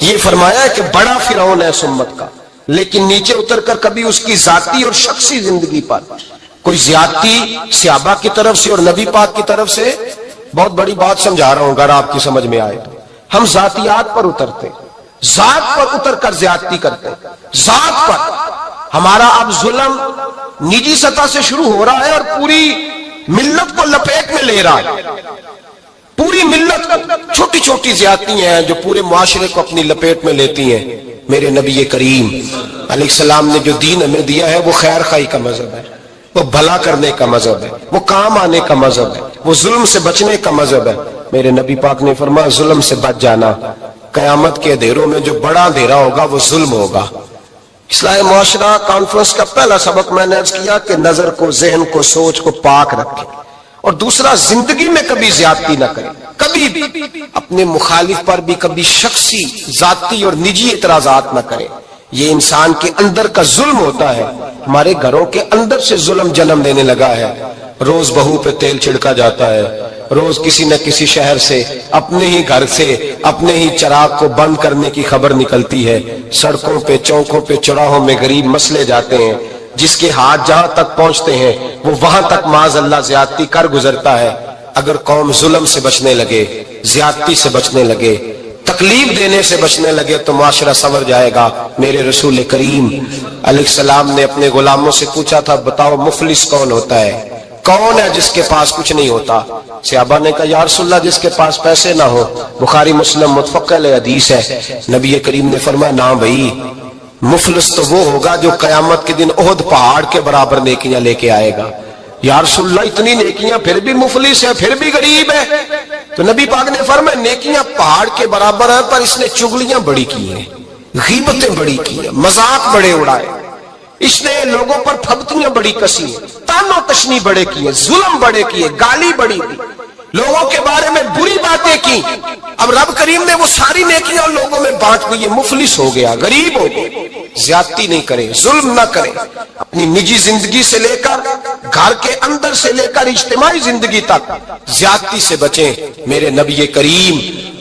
یہ فرمایا ہے کہ بڑا فرعون ہے اس امت کا، لیکن نیچے اتر کر کبھی اس کی ذاتی اور شخصی زندگی پر کوئی زیادتی صحابہ کی طرف سے اور نبی پاک کی طرف سے. بہت بڑی بات سمجھا رہا ہوں اگر آپ کی سمجھ میں آئے تو. ہم ذاتیات پر اترتے، ذات پر اتر کر زیادتی کرتے، ذات پر. ہمارا اب ظلم نجی سطح سے شروع ہو رہا ہے اور پوری ملت کو لپیٹ میں لے رہا ہے. پوری ملت چھوٹی چھوٹی زیادتی ہیں جو پورے معاشرے کو اپنی لپیٹ میں لیتی ہیں. میرے نبی کریم علیہ السلام نے جو دین ہمیں دیا ہے وہ خیر خواہی کا مذہب ہے، وہ بھلا کرنے کا مذہب ہے، وہ کام آنے کا مذہب ہے، وہ ظلم سے بچنے کا مذہب ہے. میرے نبی پاک نے فرمایا ظلم سے بچ جانا، قیامت کے اندھیروں میں جو بڑا اندھیرا ہوگا وہ ظلم ہوگا. اصلاح معاشرہ کانفرنس کا پہلا سبق میں نے عرض کیا کہ نظر کو، ذہن کو، سوچ کو پاک رکھیں، اور دوسرا زندگی میں کبھی زیادتی نہ کریں، کبھی بھی اپنے مخالف پر بھی کبھی شخصی، ذاتی اور نجی اعتراضات نہ کریں. یہ انسان کے اندر کا ظلم ہوتا ہے. ہمارے گھروں کے اندر سے ظلم جنم دینے لگا ہے. روز بہو پہ تیل چھڑکا جاتا ہے، روز کسی نہ کسی شہر سے، اپنے ہی گھر سے، اپنے ہی چراغ کو بند کرنے کی خبر نکلتی ہے. سڑکوں پہ، چوکوں پہ، چوراہوں میں غریب مسلے جاتے ہیں، جس کے ہاتھ جہاں تک پہنچتے ہیں وہ وہاں تک معاذ اللہ زیادتی کر گزرتا ہے. اگر قوم ظلم سے بچنے لگے، زیادتی سے بچنے لگے، تکلیف دینے سے بچنے لگے تو معاشرہ سنور جائے گا. میرے رسول کریم علیہ السلام نے اپنے غلاموں سے پوچھا تھا بتاؤ مفلس کون ہوتا ہے، کون ہے جس کے پاس کچھ نہیں ہوتا؟ صحابہ نے کہا یا رسول اللہ جس کے پاس پیسے نہ ہو۔ بخاری مسلم متفق علیہ حدیث ہے۔ نبی کریم نے فرمایا نہ بھائی، مفلس تو وہ ہوگا جو قیامت کے دن احد پہاڑ کے برابر نیکیاں لے کے آئے گا۔ یا رسول اللہ اتنی نیکیاں پھر بھی مفلس ہے، پھر بھی غریب ہے؟ تو نبی پاک نے فرمایا نیکیاں پہاڑ کے برابر ہیں، پر اس نے چغلیاں بڑی کی ہیں، غیبتیں بڑی کی ہیں، مذاق بڑے اڑائے، اس نے لوگوں پر پھبتیاں بڑی کسی ہیں، تان و تشنی بڑے کیے، ظلم بڑے کیے، گالی بڑی دی، لوگوں کے بارے میں بری باتیں کی۔ اب رب کریم نے وہ ساری نیکیاں لوگوں میں بانٹ دی، یہ مفلس ہو گیا، غریب ہو گیا۔ زیادتی نہیں کریں، ظلم نہ کریں، اپنی نجی زندگی سے لے کر گھر کے اندر سے لے کر اجتماعی زندگی تک زیادتی سے بچیں۔ میرے نبی کریم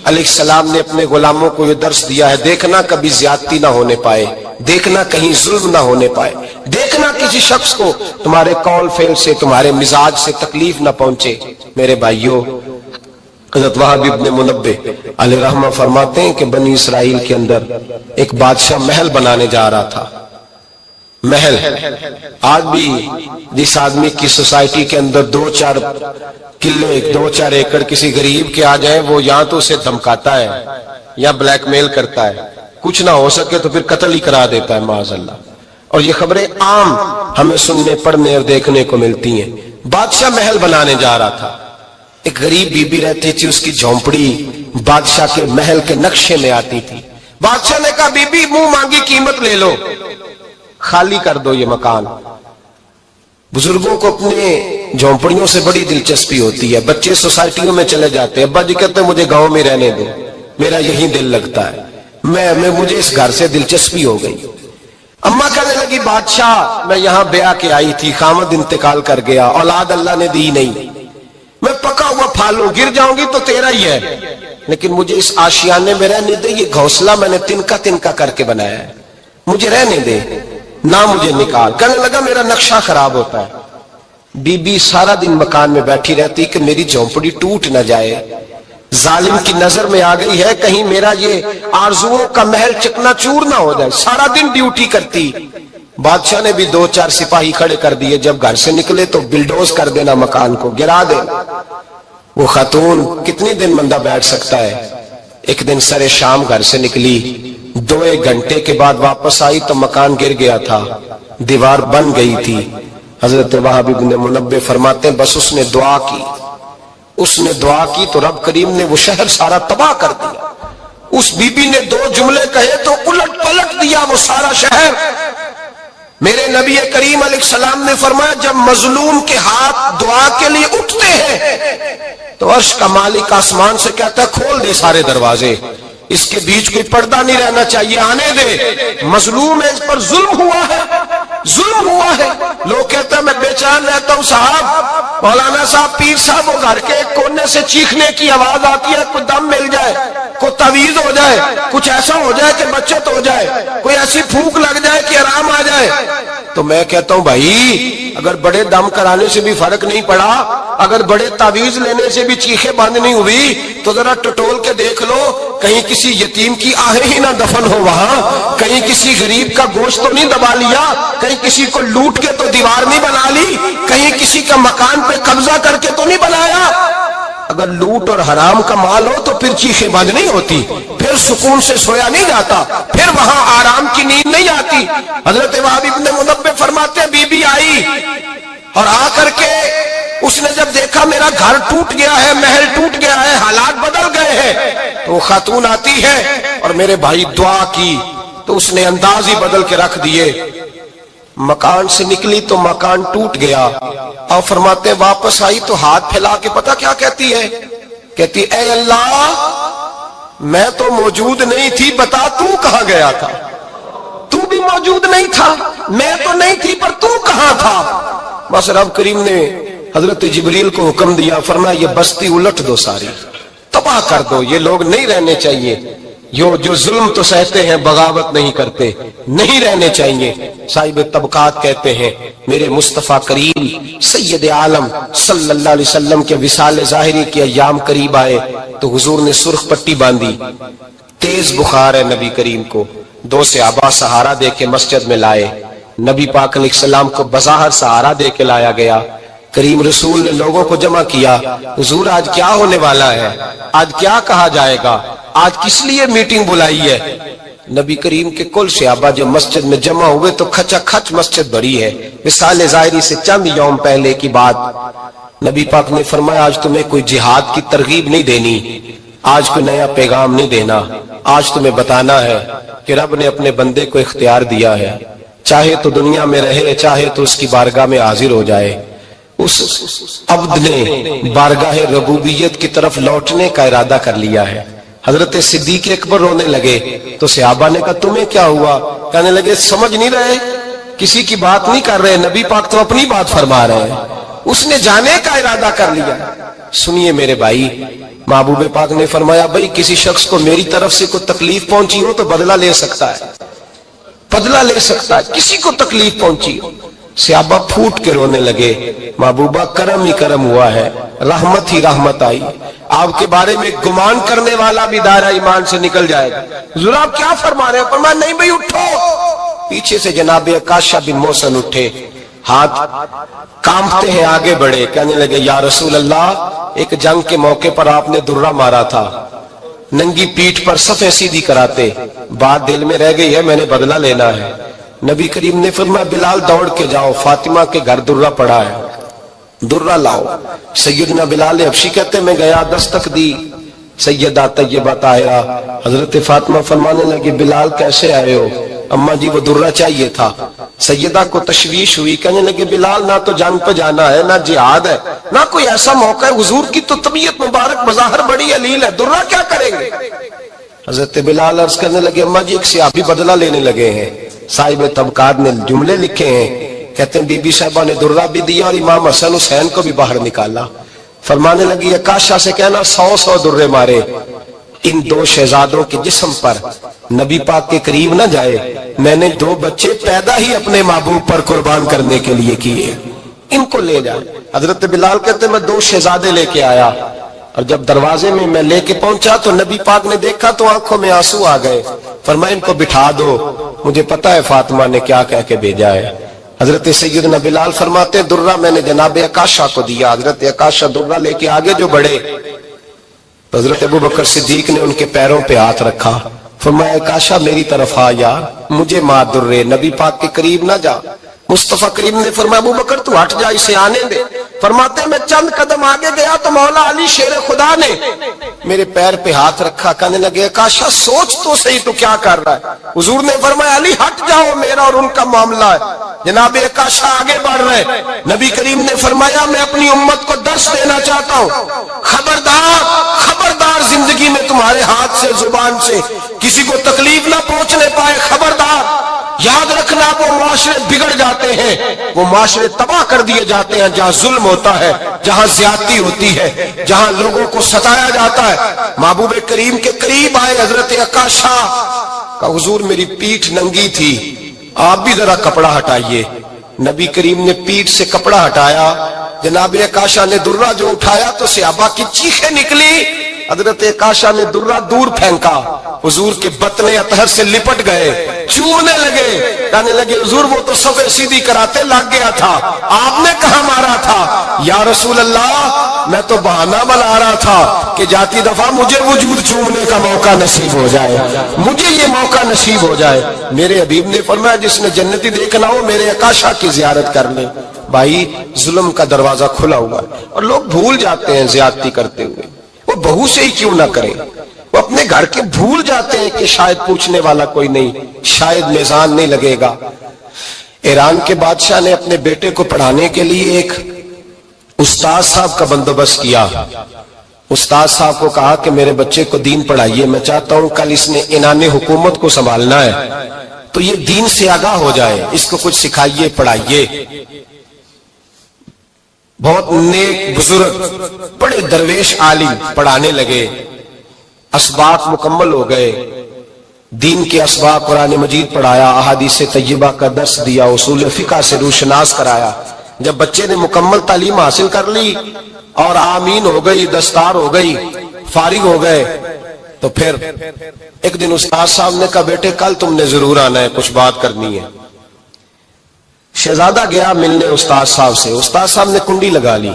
علیہ السلام نے اپنے غلاموں کو یہ درس دیا ہے، دیکھنا کبھی زیادتی نہ ہونے پائے، دیکھنا کہیں ظلم نہ ہونے پائے، دیکھنا کسی شخص کو تمہارے قول فعل سے، تمہارے مزاج سے تکلیف نہ پہنچے۔ میرے بھائیوں، حضرت وہب ابن منبہ علیہ رحمہ فرماتے ہیں کہ بنی اسرائیل کے اندر ایک بادشاہ محل بنانے جا رہا تھا۔ محل آج بھی جس آدمی کی سوسائٹی کے اندر 2-4 کلے 2-4 ایکڑ کسی غریب کے آ جائیں، وہ یا تو اسے دھمکاتا ہے یا بلیک میل کرتا ہے، کچھ نہ ہو سکے تو پھر قتل ہی کرا دیتا ہے معاذ اللہ۔ اور یہ خبریں عام ہمیں سننے پڑھنے اور دیکھنے کو ملتی ہیں۔ بادشاہ محل بنانے جا رہا تھا، ایک غریب بی بی رہتی تھی، اس کی جھونپڑی بادشاہ کے محل کے نقشے میں آتی تھی۔ بادشاہ نے کہا بی بی منہ مانگی قیمت لے لو، خالی کر دو یہ مکان۔ بزرگوں کو اپنے جھونپڑیوں سے بڑی دلچسپی ہوتی ہے، بچے سوسائٹیوں میں چلے جاتے ہیں، ابا جی کہتے ہیں مجھے گاؤں میں رہنے دو، میرا یہی دل لگتا ہے، میں مجھے اس گھر سے دلچسپی ہو گئی۔ اماں کہنے لگی بادشاہ میں یہاں بیاہ کے آئی تھی، خامد انتقال کر گیا، اولاد اللہ نے دی نہیں، میں پکا ہوا پھالوں، گر جاؤں گی تو تیرا ہی ہے، لیکن مجھے اس آشیانے میں رہنے دے، یہ گھونسلہ میں نے تنکا کر کے بنایا ہے، مجھے رہنے دے، نہ مجھے نکال۔ کہنے لگا میرا نقشہ خراب ہوتا ہے۔ بی بی سارا دن مکان میں بیٹھی رہتی کہ میری جھونپڑی ٹوٹ نہ جائے، ظالم کی نظر میں آ گئی ہے کہیں میرا یہ آرزوؤں کا محل چکنا چور نہ ہو جائے، سارا دن ڈیوٹی کرتی۔ بادشاہ نے بھی 2-4 سپاہی کھڑے کر دیے، جب گھر سے نکلے تو بلڈوز کر دینا، مکان کو گرا دینا۔ وہ خاتون کتنی دن بندہ بیٹھ سکتا ہے؟ ایک دن سر شام گھر سے نکلی، 2-1 گھنٹے کے بعد واپس آئی تو مکان گر گیا تھا، دیوار بن گئی تھی۔ حضرت وہب ابن منبہ فرماتے ہیں بس اس نے دعا کی تو رب کریم نے وہ شہر سارا تباہ کر دیا۔ اس بی بی نے 2 جملے کہے تو الٹ پلٹ دیا وہ سارا شہر۔ میرے نبی کریم علیہ السلام نے فرمایا جب مظلوم کے ہاتھ دعا کے لیے اٹھتے ہیں تو عرش کا مالک آسمان سے کہتا ہے کھول دے سارے دروازے، اس کے بیچ کوئی پردہ نہیں رہنا چاہیے، آنے دے، مظلوم ہے، اس پر ظلم ہوا ہے، ظلم ہوا ہے۔ لوگ کہتے ہیں میں بے چین رہتا ہوں صاحب، مولانا صاحب پیر صاحب، وہ گھر کے ایک کونے سے چیخنے کی آواز آتی ہے، کوئی دم مل جائے، کوئی تعویذ ہو جائے، کچھ ایسا ہو جائے کہ بچت ہو جائے، کوئی ایسی پھونک لگ جائے کہ آرام آ جائے۔ تو میں کہتا ہوں بھائی اگر بڑے دم کرانے سے بھی فرق نہیں پڑا، اگر بڑے تعویذ لینے سے بھی چیخیں بند نہیں ہوئی، تو ذرا ٹٹول کے دیکھ لو کہیں کسی یتیم کی آہیں ہی نہ دفن ہو وہاں، کہیں کسی غریب کا گوشت تو نہیں دبا لیا، کہیں کسی کو لوٹ کے تو دیوار نہیں بنا لی، کہیں کسی کا مکان پہ قبضہ کر کے تو نہیں بنایا۔ اگر لوٹ اور حرام کا مال ہو تو پھر چیخیں بند نہیں ہوتی، پھر سکون سے سویا نہیں جاتا، پھر وہاں آرام کی نیند نہیں آتی۔ حضرت وہب ابن منبہ فرماتے ہیں بی بی آئی اور آ کر کے اس نے جب دیکھا میرا گھر ٹوٹ گیا ہے، محل ٹوٹ گیا ہے، حالات بدل گئے ہیں، تو وہ خاتون آتی ہے اور میرے بھائی دعا کی تو اس نے انداز ہی بدل کے رکھ دیے۔ مکان سے نکلی تو مکان ٹوٹ گیا، اور فرماتے واپس آئی تو ہاتھ پھیلا کے پتہ کیا کہتی ہے؟ کہتی اے اللہ میں تو موجود نہیں تھی، بتا تو کہاں گیا تھا؟ تو بھی موجود نہیں تھا، میں تو نہیں تھی، پر تو کہاں تھا؟ بس رب کریم نے حضرت جبریل کو حکم دیا، فرمایا یہ بستی الٹ دو، ساری تباہ کر دو، یہ لوگ نہیں رہنے چاہیے، جو ظلم تو سہتے ہیں بغاوت نہیں کرتے، نہیں رہنے چاہیے۔ صاحب طبقات کہتے ہیں میرے مصطفیٰ کریم سید عالم صلی اللہ علیہ وسلم کے وصال ظاہری کے ایام قریب آئے تو حضور نے سرخ پٹی باندھی، تیز بخار ہے نبی کریم کو، 2 صحابہ سہارا دے کے مسجد میں لائے، نبی پاک علیہ السلام کو بظاہر سہارا دے کے لایا گیا، کریم رسول نے لوگوں کو جمع کیا، حضور آج کیا ہونے والا ہے، آج کیا کہا جائے گا، آج کس لیے میٹنگ بلائی ہے؟ نبی کریم کے کل صحابہ جو مسجد میں جمع ہوئے تو کھچا کھچ مسجد بھری ہے۔ مثال ظاہری سے چند یوم پہلے کی بات، نبی پاک نے فرمایا آج تمہیں کوئی جہاد کی ترغیب نہیں دینی، آج کوئی نیا پیغام نہیں دینا، آج تمہیں بتانا ہے کہ رب نے اپنے بندے کو اختیار دیا ہے، چاہے تو دنیا میں رہے، چاہے تو اس کی بارگاہ میں حاضر ہو جائے۔ اس عبد نے بارگاہ ربوبیت کی طرف لوٹنے کا ارادہ کر لیا ہے۔ حضرت صدیق اکبر رونے لگے تو صحابہ نے کہا تمہیں کیا ہوا؟ کہنے لگے سمجھ نہیں رہے، کسی کی بات نہیں کر رہے، نبی پاک تو اپنی بات فرما رہے ہیں، اس نے جانے کا ارادہ کر لیا۔ سنیے میرے بھائی، محبوب پاک نے فرمایا بھائی کسی شخص کو میری طرف سے کوئی تکلیف پہنچی ہو تو بدلہ لے سکتا ہے، بدلہ لے سکتا ہے، کسی کو تکلیف پہنچی ہو۔ صحابہ پھوٹ کے رونے لگے، محبوبہ کرم ہی کرم ہوا ہے، رحمت ہی رحمت آئی، آپ کے بارے میں گمان کرنے والا بھی دائرہ ایمان سے نکل جائے گا۔ حضور آپ کیا فرما رہے ہیں؟ فرمایا نہیں بھائی اٹھو۔ پیچھے سے جناب عکاشہ بن محصن اٹھے، ہاتھ کانپتے ہیں آگے بڑھے، کہنے لگے یا رسول اللہ، ایک جنگ کے موقع پر آپ نے درہ مارا تھا، ننگی پیٹھ پر صفیں سیدھی کراتے، بات دل میں رہ گئی ہے، میں نے بدلہ لینا ہے۔ نبی کریم نے فرمایا بلال دوڑ کے جاؤ، فاطمہ کے گھر درہ پڑا ہے، درہ لاؤ۔ سیدنا بلال حبشی کہتے میں گیا، دستک دی سیدہ طیبہ طاہرہ، حضرت فاطمہ فرمانے لگی بلال کیسے آئے ہو؟ اماں جی وہ درہ چاہیے تھا۔ سیدہ کو تشویش ہوئی، کہنے لگے بلال نہ تو جنگ پہ جانا ہے، نہ جہاد ہے، نہ کوئی ایسا موقع ہے، حضور کی تو طبیعت مبارک بظاہر بڑی علیل ہے، درہ کیا کریں گے؟ حضرت بلال عرض کرنے لگے اماں جی ایک صحابی بدلہ لینے لگے ہیں، صاحب طبقات نے جملے لکھے ہیں، کہتے ہیں بی بی صاحبہ نے درہ بھی دیا اور امام حسن حسین کو بھی باہر نکالا۔ فرمانے لگی عکاشہ سے کہنا 100 درے مارے، ان دو شہزادوں کے جسم پر نبی پاک کے قریب نہ جائے، میں نے 2 بچے پیدا ہی اپنے محبوب پر قربان کرنے کے لیے کیے، ان کو لے جائے۔ حضرت بلال کہتے ہیں میں 2 شہزادے لے کے آیا، اور جب دروازے میں لے کے پہنچا تو نبی پاک نے دیکھا تو آنکھوں میں آنسو آ گئے۔ فرمایا ان کو بٹھا دو، مجھے پتا ہے فاطمہ نے کیا کہہ کے بھیجا ہے۔ حضرت سیدنا بلال فرماتے درہ میں نے جناب عکاشہ کو دیا، حضرت عکاشہ درہ لے کے آگے جو بڑھے، حضرت ابوبکر صدیق نے ان کے پیروں پہ ہاتھ رکھا، فرمایا عکاشہ میری طرف آ یار، مجھے مار درے، نبی پاک کے قریب نہ جا۔ مصطفیٰ کریم نے فرمایا ابوبکر تو ہٹ جا، اسے آنے دے۔ فرماتے میں چند قدم آگے گیا تو مولا علی شیر خدا نے میرے پیر پہ ہاتھ رکھا، کہنے لگے عکاشہ سوچ تو صحیح تو کیا کر رہا ہے؟ حضور نے فرمایا علی ہٹ جاؤ، میرا اور ان کا معاملہ ہے۔ جناب عکاشہ آگے بڑھ رہے، نبی کریم نے فرمایا میں اپنی امت کو درس دینا چاہتا ہوں، خبردار خبردار زندگی میں تمہارے ہاتھ سے زبان سے کسی کو تکلیف نہ پہنچنے پائے، خبردار۔ یاد رکھنا وہ معاشرے بگڑ جاتے ہیں، وہ معاشرے تباہ کر دیے جاتے ہیں جہاں ظلم ہوتا ہے، جہاں زیادتی ہوتی ہے، جہاں لوگوں کو ستایا جاتا ہے۔ محبوب کریم کے قریب آئے حضرت عکاشہ کا، حضور میری پیٹھ ننگی تھی، آپ بھی ذرا کپڑا ہٹائیے۔ نبی کریم نے پیٹھ سے کپڑا ہٹایا، جناب عکاشہ نے درہ جو اٹھایا تو صحابہ کی چیخیں نکلی۔ حضرت عکاشہ نے درہ دور پھینکا، حضور کے بطن اطہر سے لپٹ گئے، چومنے لگے، کہنے لگے حضور وہ تو صفیں سیدھی کراتے لگ گیا تھا، آپ نے کہاں مارا تھا؟ یا رسول اللہ میں تو بہانہ بنا رہا تھا کہ جاتی دفعہ مجھے وجود چومنے کا موقع نصیب ہو جائے، مجھے یہ موقع نصیب ہو جائے۔ میرے حبیب نے فرمایا جس نے جنتی دیکھنا ہو میرے عکاشہ کی زیارت کر لے۔ بھائی ظلم کا دروازہ کھلا ہوا ہے اور لوگ بھول جاتے ہیں زیادتی کرتے ہوئے، وہ بہو سے ہی کیوں نہ کریں، وہ اپنے گھر کے بھول جاتے ہیں کہ شاید پوچھنے والا کوئی نہیں، شاید میزان نہیں لگے گا۔ ایران کے بادشاہ نے اپنے بیٹے کو پڑھانے کے لیے ایک استاد صاحب کا بندوبست کیا۔ استاد صاحب کو کہا کہ میرے بچے کو دین پڑھائیے، میں چاہتا ہوں کل اس نے عنان حکومت کو سنبھالنا ہے تو یہ دین سے آگاہ ہو جائے، اس کو کچھ سکھائیے پڑھائیے۔ بہت نیک بزرگ بڑے درویش عالم پڑھانے لگے، اسباق مکمل ہو گئے، دین کے اسباق قرآن مجید پڑھایا، احادیث طیبہ کا درس دیا، اصول فقہ سے روشناس کرایا۔ جب بچے نے مکمل تعلیم حاصل کر لی اور آمین ہو گئی، دستار ہو گئی، فارغ ہو گئے، تو پھر ایک دن استاد صاحب نے کہا بیٹے کل تم نے ضرور آنا ہے، کچھ بات کرنی ہے۔ شہزادہ گیا ملنے استاد صاحب سے، استاد صاحب نے کنڈی لگا لی،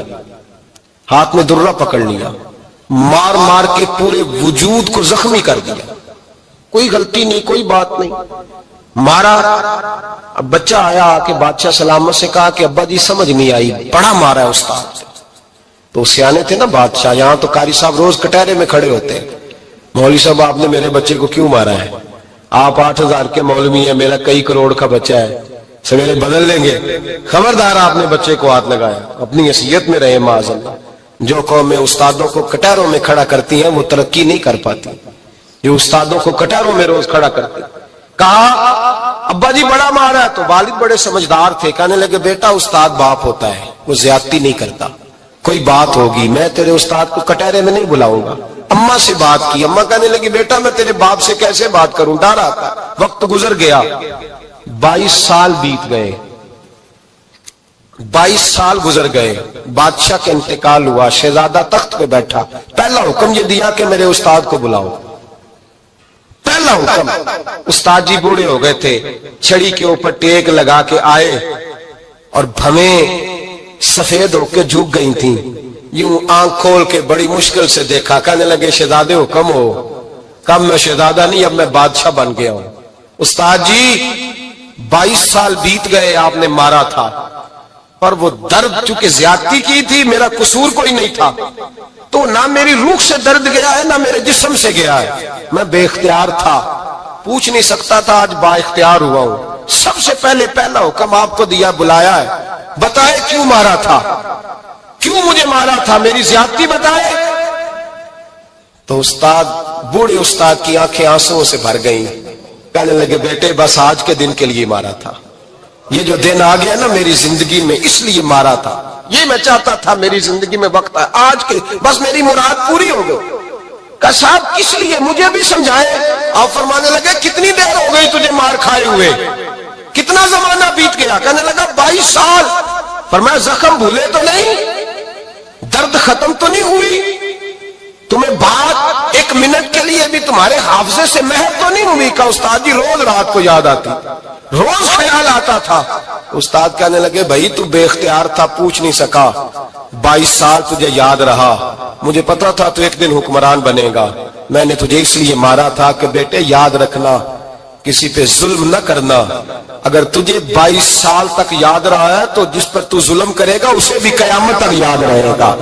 ہاتھ میں درہ پکڑ لیا، مار مار کے پورے وجود کو زخمی کر دیا، کوئی غلطی نہیں، کوئی بات نہیں، مارا۔ اب بچہ آیا آ کے بادشاہ سلامت سے کہا کہ ابا جی سمجھ نہیں آئی، بڑا مارا ہے استاد۔ تو سیانے تھے نا بادشاہ، یہاں تو قاری صاحب روز کٹہرے میں کھڑے ہوتے ہیں، مولوی صاحب آپ نے میرے بچے کو کیوں مارا ہے؟ آپ 8,000 کے مولوی ہیں، میرا کئی کروڑ کا بچہ ہے، سویرے بدل لیں گے۔ خبردار، آپ نے بچے کو ہاتھ لگایا، اپنی حیثیت میں رہے معاذ اللہ۔ جو قومیں استادوں کو کٹہروں میں کھڑا کرتی ہیں وہ ترقی نہیں کر پاتی، جو استادوں کو کٹہروں میں روز کھڑا کرتے۔ کہا ابا جی بڑا مارا ہے، تو والد بڑے سمجھدار تھے، کہنے لگے بیٹا استاد باپ ہوتا ہے، وہ زیادتی نہیں کرتا، کوئی بات ہوگی میں تیرے استاد کو کٹہرے میں نہیں بلاؤں گا۔ اماں سے بات کی، اماں کہنے لگی بیٹا میں تیرے باپ سے کیسے بات کروں، ڈر آتا۔ وقت گزر گیا، 22 سال بیت گئے، 22 سال گزر گئے، بادشاہ کا انتقال ہوا، شہزادہ تخت پہ بیٹھا، پہلا حکم یہ دیا کہ میرے استاد کو بلاؤ، پہلا حکم۔ استاد جی بوڑھے ہو گئے تھے، چھڑی کے اوپر ٹیک لگا کے آئے اور بھویں سفید ہو کے جھک گئی تھیں، یوں آنکھ کھول کے بڑی مشکل سے دیکھا، کہنے لگے شہزادے حکم ہو۔ کب میں شہزادہ نہیں، اب میں بادشاہ بن گیا ہوں۔ استاد جی 22 سال بیت گئے، آپ نے مارا تھا، پر وہ درد چونکہ زیادتی کی تھی، میرا قصور کوئی نہیں تھا، تو نہ میری روح سے درد گیا ہے نہ میرے جسم سے گیا ہے، میں بے اختیار تھا، پوچھ نہیں سکتا تھا، آج با اختیار ہوا ہوں۔ سب سے پہلے پہلا حکم آپ کو دیا، بلایا ہے، بتائے کیوں مارا تھا، کیوں مجھے مارا تھا، میری زیادتی بتائے۔ تو استاد، بوڑھے استاد کی آنکھیں آنسوں سے بھر گئیں، کہنے لگے بیٹے بس آج کے دن کے لیے مارا تھا، یہ جو دن آ گیا نا میری زندگی میں اس لیے مارا تھا، یہ میں چاہتا تھا میری زندگی میں وقت ہے، آج کے بس میری مراد پوری ہو گئی۔ کہ صاحب کس لیے، مجھے بھی سمجھائے۔ آپ فرمانے لگے کتنی دیر ہو گئی تجھے مار کھائے ہوئے، کتنا زمانہ بیت گیا؟ کہنے لگا 22 سال۔ فرمایا زخم بھولے تو نہیں، درد ختم تو نہیں ہوئی، تمہیں بات ایک منٹ کے لیے بھی تمہارے حافظے سے محو تو نہیں ہوئی؟ کہ استاد جی روز رات کو یاد آتی، روز خیال آتا تھا۔ استاد کہنے لگے بھائی تو بے اختیار تھا، پوچھ نہیں سکا، 22 سال تجھے یاد رہا، مجھے پتا تھا تو ایک دن حکمران بنے گا، میں نے تجھے اس لیے مارا تھا کہ بیٹے یاد رکھنا، کسی پہ ظلم نہ کرنا، اگر تجھے 22 سال تک یاد رہا ہے تو جس پر تو ظلم کرے گا اسے بھی قیامت تک یاد رہے گا،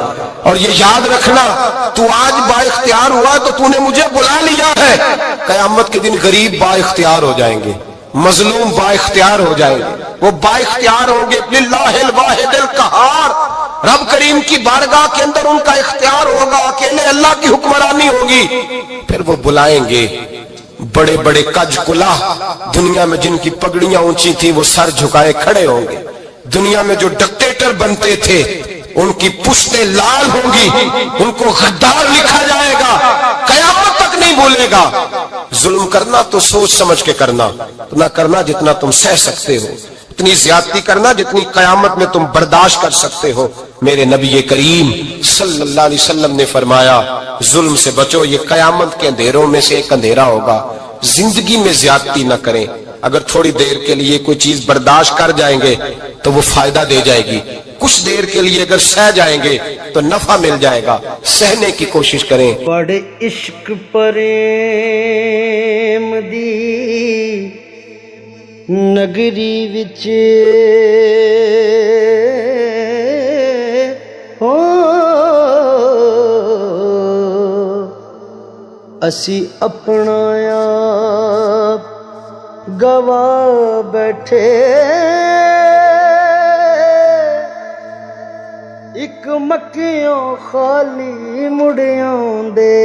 اور یہ یاد رکھنا تو آج با اختیار ہوا تو تو نے مجھے بلا لیا ہے، قیامت کے دن غریب با اختیار ہو جائیں گے، مظلوم با اختیار ہو جائیں گے، وہ با اختیار ہوں گے للہ الواحد القہار، رب کریم کی بارگاہ کے اندر ان کا اختیار ہوگا، اکیلے اللہ کی حکمرانی ہوگی، پھر وہ بلائیں گے بڑے بڑے کج کلا، دنیا میں جن کی پگڑیاں اونچی تھی وہ سر جھکائے کھڑے ہوں گے، دنیا میں جو ڈکٹیٹر بنتے تھے ان کی پشتیں لال ہوں گی، ان کو غدار لکھا جائے گا، قیامت تک نہیں بھولے گا۔ ظلم کرنا تو سوچ سمجھ کے کرنا، اتنا کرنا جتنا تم سہ سکتے ہو، اتنی زیادتی کرنا جتنی قیامت میں تم برداشت کر سکتے ہو۔ میرے نبی کریم صلی اللہ علیہ وسلم نے فرمایا ظلم سے بچو، یہ قیامت کے اندھیروں میں سے ایک اندھیرا ہوگا، زندگی میں زیادتی نہ کریں، اگر تھوڑی دیر کے لیے کوئی چیز برداشت کر جائیں گے تو وہ فائدہ دے جائے گی، کچھ دیر کے لیے اگر سہ جائیں گے تو نفع مل جائے گا، سہنے کی کوشش کریں۔ بڑے عشق پریم دی نگری وچ ہو اسی اپنا آپ گوا بیٹھے، ایک مکیوں خالی مڑیاں دے